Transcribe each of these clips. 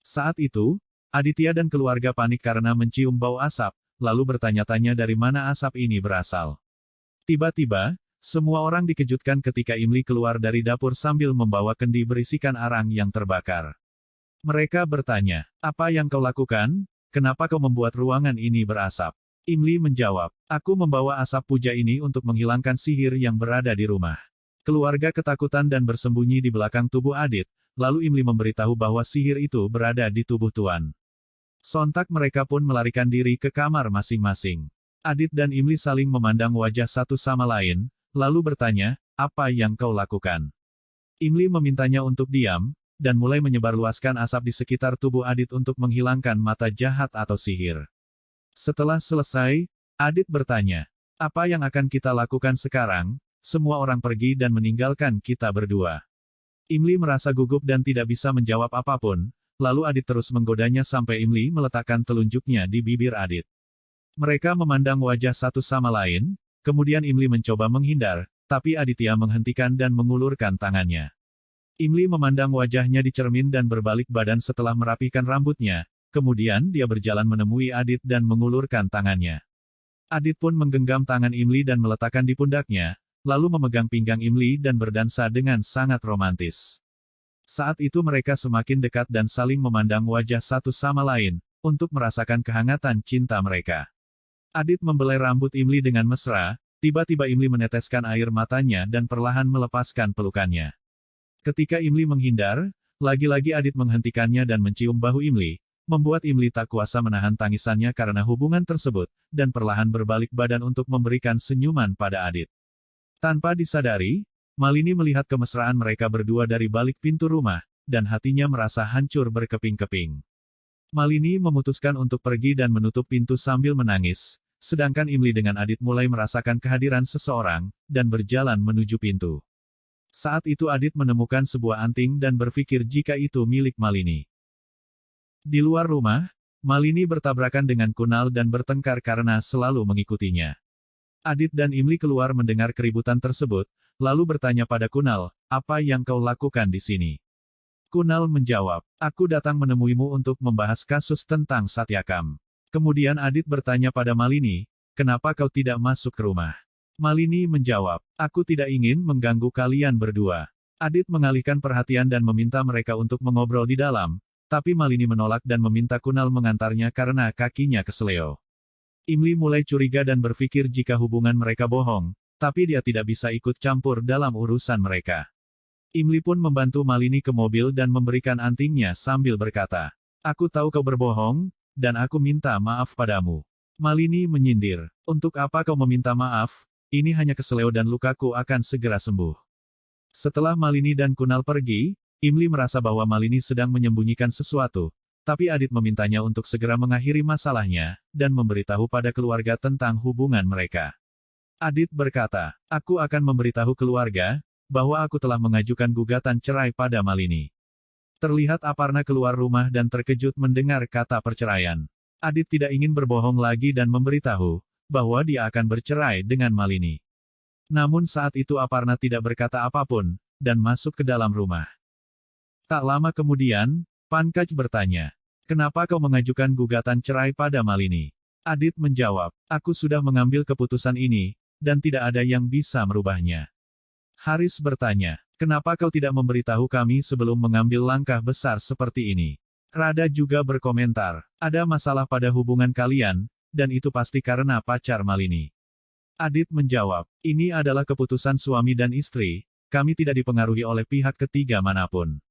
Saat itu, Aditya dan keluarga panik karena mencium bau asap, lalu bertanya-tanya dari mana asap ini berasal. Tiba-tiba, semua orang dikejutkan ketika Imli keluar dari dapur sambil membawa kendi berisikan arang yang terbakar. Mereka bertanya, "Apa yang kau lakukan? Kenapa kau membuat ruangan ini berasap?" Imli menjawab, "Aku membawa asap puja ini untuk menghilangkan sihir yang berada di rumah." Keluarga ketakutan dan bersembunyi di belakang tubuh Adit, lalu Imli memberitahu bahwa sihir itu berada di tubuh Tuan. Sontak mereka pun melarikan diri ke kamar masing-masing. Adit dan Imli saling memandang wajah satu sama lain, lalu bertanya, "Apa yang kau lakukan?" Imli memintanya untuk diam, dan mulai menyebarluaskan asap di sekitar tubuh Adit untuk menghilangkan mata jahat atau sihir. Setelah selesai, Adit bertanya, "Apa yang akan kita lakukan sekarang?" Semua orang pergi dan meninggalkan kita berdua. Imli merasa gugup dan tidak bisa menjawab apapun, lalu Adit terus menggodanya sampai Imli meletakkan telunjuknya di bibir Adit. Mereka memandang wajah satu sama lain, kemudian Imli mencoba menghindar, tapi Aditya menghentikan dan mengulurkan tangannya. Imli memandang wajahnya di cermin dan berbalik badan setelah merapikan rambutnya, kemudian dia berjalan menemui Adit dan mengulurkan tangannya. Adit pun menggenggam tangan Imli dan meletakkan di pundaknya, lalu memegang pinggang Imli dan berdansa dengan sangat romantis. Saat itu mereka semakin dekat dan saling memandang wajah satu sama lain, untuk merasakan kehangatan cinta mereka. Adit membelai rambut Imli dengan mesra, tiba-tiba Imli meneteskan air matanya dan perlahan melepaskan pelukannya. Ketika Imli menghindar, lagi-lagi Adit menghentikannya dan mencium bahu Imli, membuat Imli tak kuasa menahan tangisannya karena hubungan tersebut, dan perlahan berbalik badan untuk memberikan senyuman pada Adit. Tanpa disadari, Malini melihat kemesraan mereka berdua dari balik pintu rumah, dan hatinya merasa hancur berkeping-keping. Malini memutuskan untuk pergi dan menutup pintu sambil menangis, sedangkan Imli dengan Adit mulai merasakan kehadiran seseorang, dan berjalan menuju pintu. Saat itu Adit menemukan sebuah anting dan berpikir jika itu milik Malini. Di luar rumah, Malini bertabrakan dengan Kunal dan bertengkar karena selalu mengikutinya. Adit dan Imli keluar mendengar keributan tersebut, lalu bertanya pada Kunal, "Apa yang kau lakukan di sini?" Kunal menjawab, "Aku datang menemuimu untuk membahas kasus tentang Satyakam." Kemudian Adit bertanya pada Malini, "Kenapa kau tidak masuk ke rumah?" Malini menjawab, "Aku tidak ingin mengganggu kalian berdua." Adit mengalihkan perhatian dan meminta mereka untuk mengobrol di dalam, tapi Malini menolak dan meminta Kunal mengantarnya karena kakinya keseleo. Imli mulai curiga dan berpikir jika hubungan mereka bohong, tapi dia tidak bisa ikut campur dalam urusan mereka. Imli pun membantu Malini ke mobil dan memberikan antingnya sambil berkata, "Aku tahu kau berbohong, dan aku minta maaf padamu." Malini menyindir, "Untuk apa kau meminta maaf? Ini hanya keseleo dan lukaku akan segera sembuh." Setelah Malini dan Kunal pergi, Imli merasa bahwa Malini sedang menyembunyikan sesuatu, tapi Adit memintanya untuk segera mengakhiri masalahnya, dan memberitahu pada keluarga tentang hubungan mereka. Adit berkata, "Aku akan memberitahu keluarga, bahwa aku telah mengajukan gugatan cerai pada Malini." Terlihat Aparna keluar rumah dan terkejut mendengar kata perceraian. Adit tidak ingin berbohong lagi dan memberitahu, bahwa dia akan bercerai dengan Malini. Namun saat itu Aparna tidak berkata apapun, dan masuk ke dalam rumah. Tak lama kemudian, Pankaj bertanya, "Kenapa kau mengajukan gugatan cerai pada Malini?" Adit menjawab, "Aku sudah mengambil keputusan ini, dan tidak ada yang bisa merubahnya." Haris bertanya, "Kenapa kau tidak memberitahu kami sebelum mengambil langkah besar seperti ini?" Rada juga berkomentar, "Ada masalah pada hubungan kalian, dan itu pasti karena pacar Malini." Adit menjawab, "Ini adalah keputusan suami dan istri, kami tidak dipengaruhi oleh pihak ketiga manapun."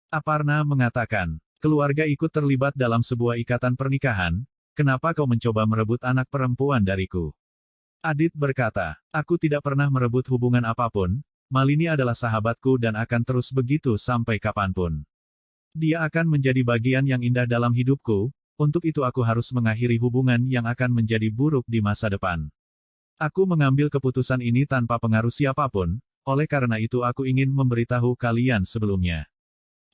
Aparna mengatakan, "Keluarga ikut terlibat dalam sebuah ikatan pernikahan, kenapa kau mencoba merebut anak perempuan dariku?" Adit berkata, "Aku tidak pernah merebut hubungan apapun, Malini adalah sahabatku dan akan terus begitu sampai kapanpun. Dia akan menjadi bagian yang indah dalam hidupku, untuk itu aku harus mengakhiri hubungan yang akan menjadi buruk di masa depan. Aku mengambil keputusan ini tanpa pengaruh siapapun, oleh karena itu aku ingin memberitahu kalian sebelumnya."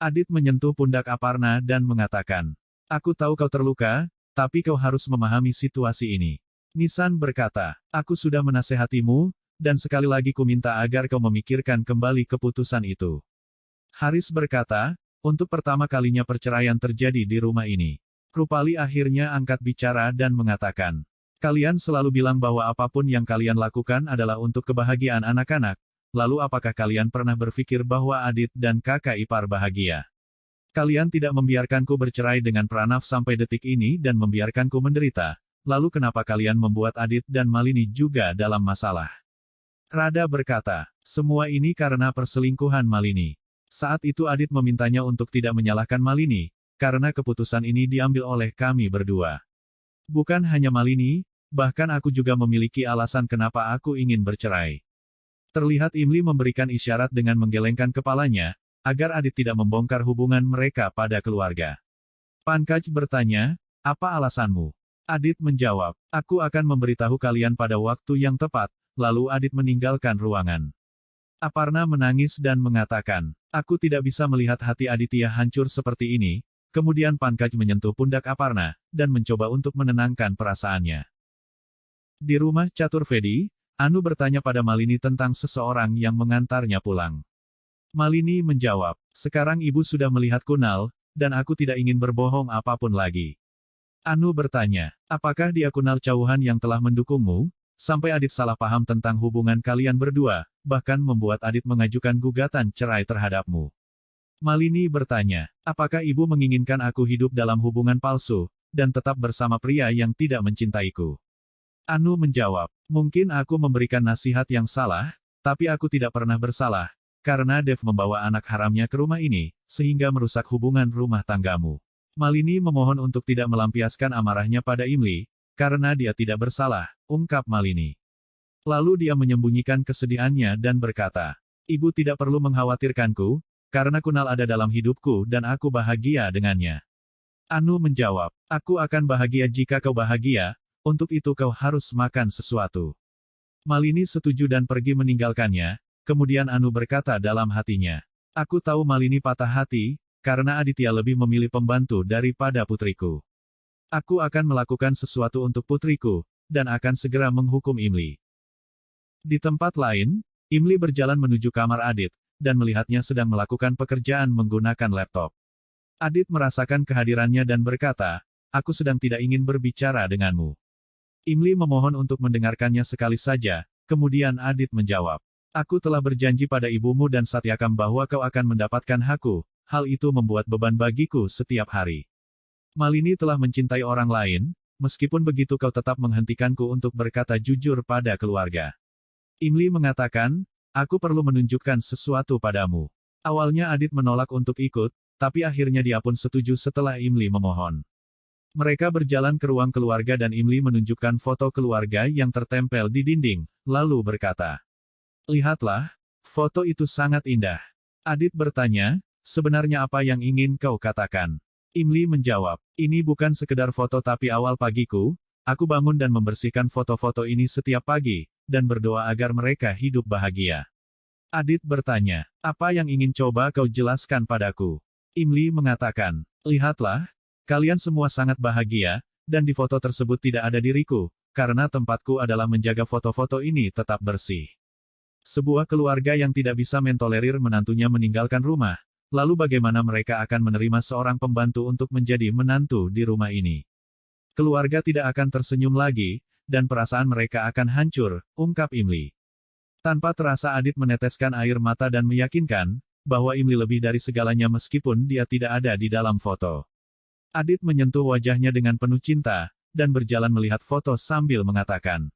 Adit menyentuh pundak Aparna dan mengatakan, "Aku tahu kau terluka, tapi kau harus memahami situasi ini." Nisan berkata, "Aku sudah menasehatimu, dan sekali lagi ku minta agar kau memikirkan kembali keputusan itu." Haris berkata, Untuk pertama kalinya perceraian terjadi di rumah ini. Rupali akhirnya angkat bicara dan mengatakan, kalian selalu bilang bahwa apapun yang kalian lakukan adalah untuk kebahagiaan anak-anak, lalu apakah kalian pernah berpikir bahwa Adit dan kakak ipar bahagia? Kalian tidak membiarkanku bercerai dengan Pranaf sampai detik ini dan membiarkanku menderita, lalu kenapa kalian membuat Adit dan Malini juga dalam masalah? Rada berkata, semua ini karena perselingkuhan Malini. Saat itu Adit memintanya untuk tidak menyalahkan Malini, karena keputusan ini diambil oleh kami berdua. Bukan hanya Malini, bahkan aku juga memiliki alasan kenapa aku ingin bercerai. Terlihat Imli memberikan isyarat dengan menggelengkan kepalanya, agar Adit tidak membongkar hubungan mereka pada keluarga. Pankaj bertanya, apa alasanmu? Adit menjawab, aku akan memberitahu kalian pada waktu yang tepat, lalu Adit meninggalkan ruangan. Aparna menangis dan mengatakan, aku tidak bisa melihat hati Aditya hancur seperti ini. Kemudian Pankaj menyentuh pundak Aparna, dan mencoba untuk menenangkan perasaannya. Di rumah Chaturvedi, Anu bertanya pada Malini tentang seseorang yang mengantarnya pulang. Malini menjawab, sekarang ibu sudah melihat Kunal, dan aku tidak ingin berbohong apapun lagi. Anu bertanya, apakah dia Kunal Chauhan yang telah mendukungmu, sampai Adit salah paham tentang hubungan kalian berdua, bahkan membuat Adit mengajukan gugatan cerai terhadapmu? Malini bertanya, apakah ibu menginginkan aku hidup dalam hubungan palsu, dan tetap bersama pria yang tidak mencintaiku? Anu menjawab, mungkin aku memberikan nasihat yang salah, tapi aku tidak pernah bersalah, karena Dev membawa anak haramnya ke rumah ini, sehingga merusak hubungan rumah tanggamu. Malini memohon untuk tidak melampiaskan amarahnya pada Imli, karena dia tidak bersalah, ungkap Malini. Lalu dia menyembunyikan kesedihannya dan berkata, ibu tidak perlu mengkhawatirkanku, karena Kunal ada dalam hidupku dan aku bahagia dengannya. Anu menjawab, aku akan bahagia jika kau bahagia, untuk itu kau harus makan sesuatu. Malini setuju dan pergi meninggalkannya, kemudian Anu berkata dalam hatinya, aku tahu Malini patah hati, karena Aditya lebih memilih pembantu daripada putriku. Aku akan melakukan sesuatu untuk putriku, dan akan segera menghukum Imli. Di tempat lain, Imli berjalan menuju kamar Adit, dan melihatnya sedang melakukan pekerjaan menggunakan laptop. Adit merasakan kehadirannya dan berkata, aku sedang tidak ingin berbicara denganmu. Imli memohon untuk mendengarkannya sekali saja, kemudian Adit menjawab, aku telah berjanji pada ibumu dan Satyakam bahwa kau akan mendapatkan hakku, hal itu membuat beban bagiku setiap hari. Malini telah mencintai orang lain, meskipun begitu kau tetap menghentikanku untuk berkata jujur pada keluarga. Imli mengatakan, aku perlu menunjukkan sesuatu padamu. Awalnya Adit menolak untuk ikut, tapi akhirnya dia pun setuju setelah Imli memohon. Mereka berjalan ke ruang keluarga dan Imli menunjukkan foto keluarga yang tertempel di dinding, lalu berkata, lihatlah, foto itu sangat indah. Adit bertanya, sebenarnya apa yang ingin kau katakan? Imli menjawab, ini bukan sekedar foto tapi awal pagiku, aku bangun dan membersihkan foto-foto ini setiap pagi, dan berdoa agar mereka hidup bahagia. Adit bertanya, apa yang ingin coba kau jelaskan padaku? Imli mengatakan, lihatlah, kalian semua sangat bahagia, dan di foto tersebut tidak ada diriku, karena tempatku adalah menjaga foto-foto ini tetap bersih. Sebuah keluarga yang tidak bisa mentolerir menantunya meninggalkan rumah, lalu bagaimana mereka akan menerima seorang pembantu untuk menjadi menantu di rumah ini? Keluarga tidak akan tersenyum lagi, dan perasaan mereka akan hancur, ungkap Imli. Tanpa terasa Adit meneteskan air mata dan meyakinkan, bahwa Imli lebih dari segalanya meskipun dia tidak ada di dalam foto. Adit menyentuh wajahnya dengan penuh cinta, dan berjalan melihat foto sambil mengatakan,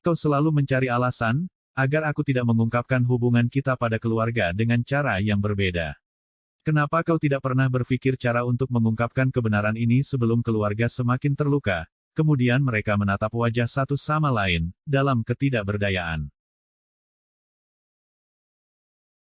kau selalu mencari alasan, agar aku tidak mengungkapkan hubungan kita pada keluarga dengan cara yang berbeda. Kenapa kau tidak pernah berpikir cara untuk mengungkapkan kebenaran ini sebelum keluarga semakin terluka? Kemudian mereka menatap wajah satu sama lain, dalam ketidakberdayaan.